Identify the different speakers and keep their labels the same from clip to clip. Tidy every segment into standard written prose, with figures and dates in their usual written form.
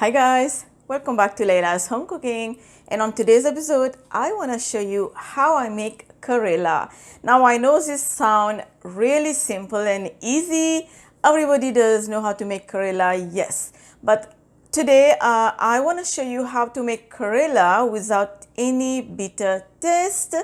Speaker 1: Hi guys, welcome back to Laila's Home Cooking, and on today's episode I want to show you how I make Karela. Now I know this sounds really simple and easy. Everybody does know how to make Karela, yes, but today I want to show you how to make Karela without any bitter taste,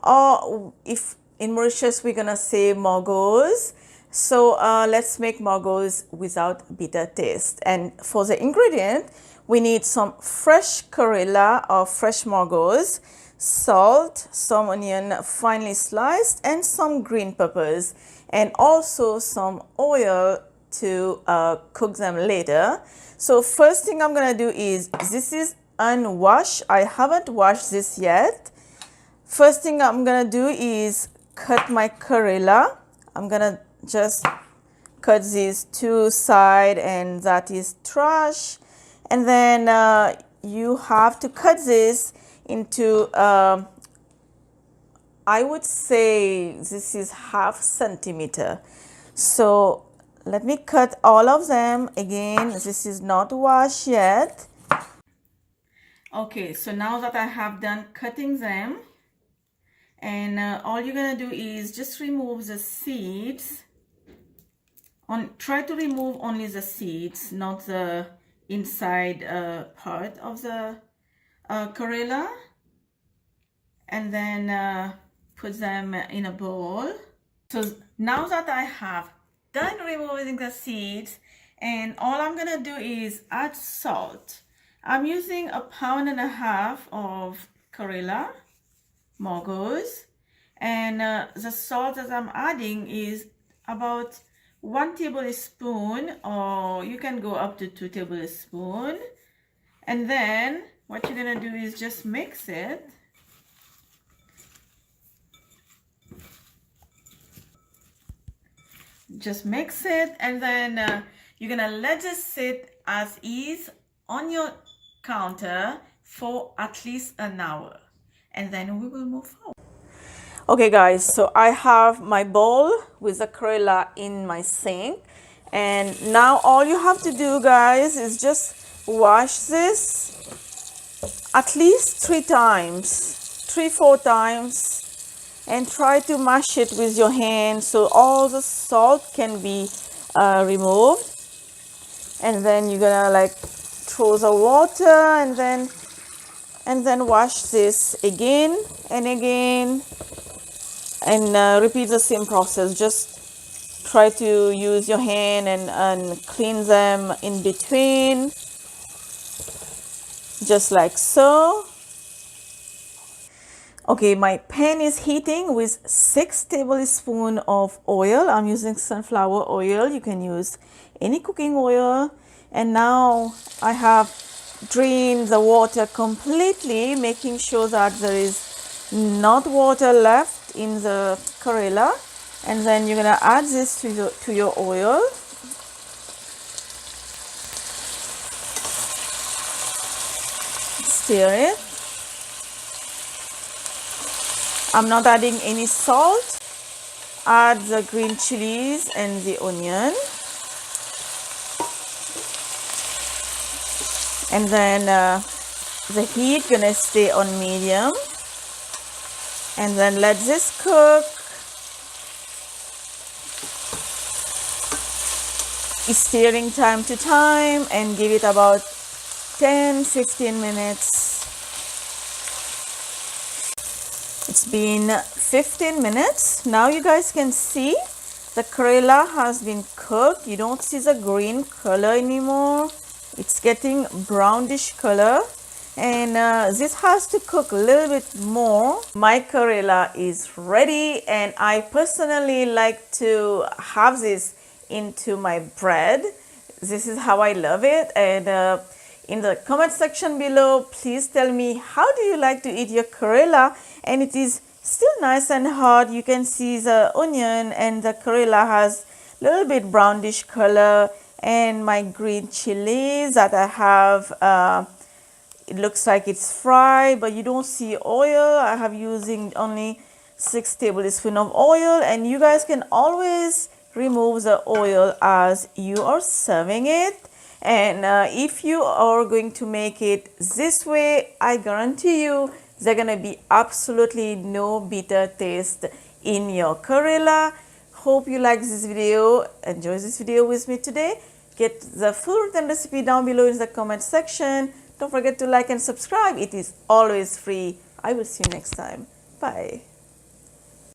Speaker 1: or if in Mauritius we're gonna say Margoes. So let's make Margoes without bitter taste. And for the ingredient, we need some fresh Karela or fresh Margoes, salt, some onion finely sliced, and some green peppers, and also some oil to cook them later. So first thing I'm gonna do is, this is unwashed. I haven't washed this yet. First thing I'm gonna do is cut my Karela. I'm gonna just cut these two sides, and that is trash. And then you have to cut this into I would say this is ½ centimeter. So let me cut all of them. Again, this is not washed yet. Okay, so now that I have done cutting them, and all you're gonna do is just remove the seeds. Try to remove only the seeds, not the inside part of the Karela, and then put them in a bowl. So now that I have done removing the seeds, and all I'm gonna do is add salt. I'm using 1.5 pounds of Karela Margoes, and the salt that I'm adding is about 1 tablespoon, or you can go up to 2 tablespoons. And then what you're gonna do is just mix it. Just mix it, and then you're gonna let this sit as is on your counter for at least an hour, and then we will move forward. Okay guys, so I have my bowl with the Karela in my sink, and now all you have to do, guys, is just wash this at least 3 times, 3-4 times, and try to mash it with your hand so all the salt can be removed. And then you're gonna like throw the water, and then wash this again and again, and repeat the same process. Just try to use your hand and clean them in between, just like so. Okay, my pan is heating with 6 tablespoons of oil. I'm using sunflower oil. You can use any cooking oil. And now I have drained the water completely, making sure that there is not water left in the Karela. And then you're gonna add this to your oil. Stir it. I'm not adding any salt. Add the green chilies and the onion. And then the heat gonna stay on medium. And then let this cook. Stirring time to time, and give it about 10-15 minutes. It's been 15 minutes. Now you guys can see the Karela has been cooked. You don't see the green color anymore. It's getting brownish color, and this has to cook a little bit more. My Karela is ready, and I personally like to have this into my bread. This is how I love it. And in the comment section below, please tell me, how do you like to eat your Karela? And it is still nice and hot. You can see the onion and the Karela has a little bit brownish color. And my green chilies that I have, it looks like it's fried, but you don't see oil. I have using only 6 tablespoons of oil, and you guys can always remove the oil as you are serving it. And if you are going to make it this way, I guarantee you there's gonna be absolutely no bitter taste in your Karela. Hope you like this video. Enjoy this video with me today. Get the full written recipe down below in the comment section. Don't forget to like and subscribe. It is always free. I will see you next time. Bye.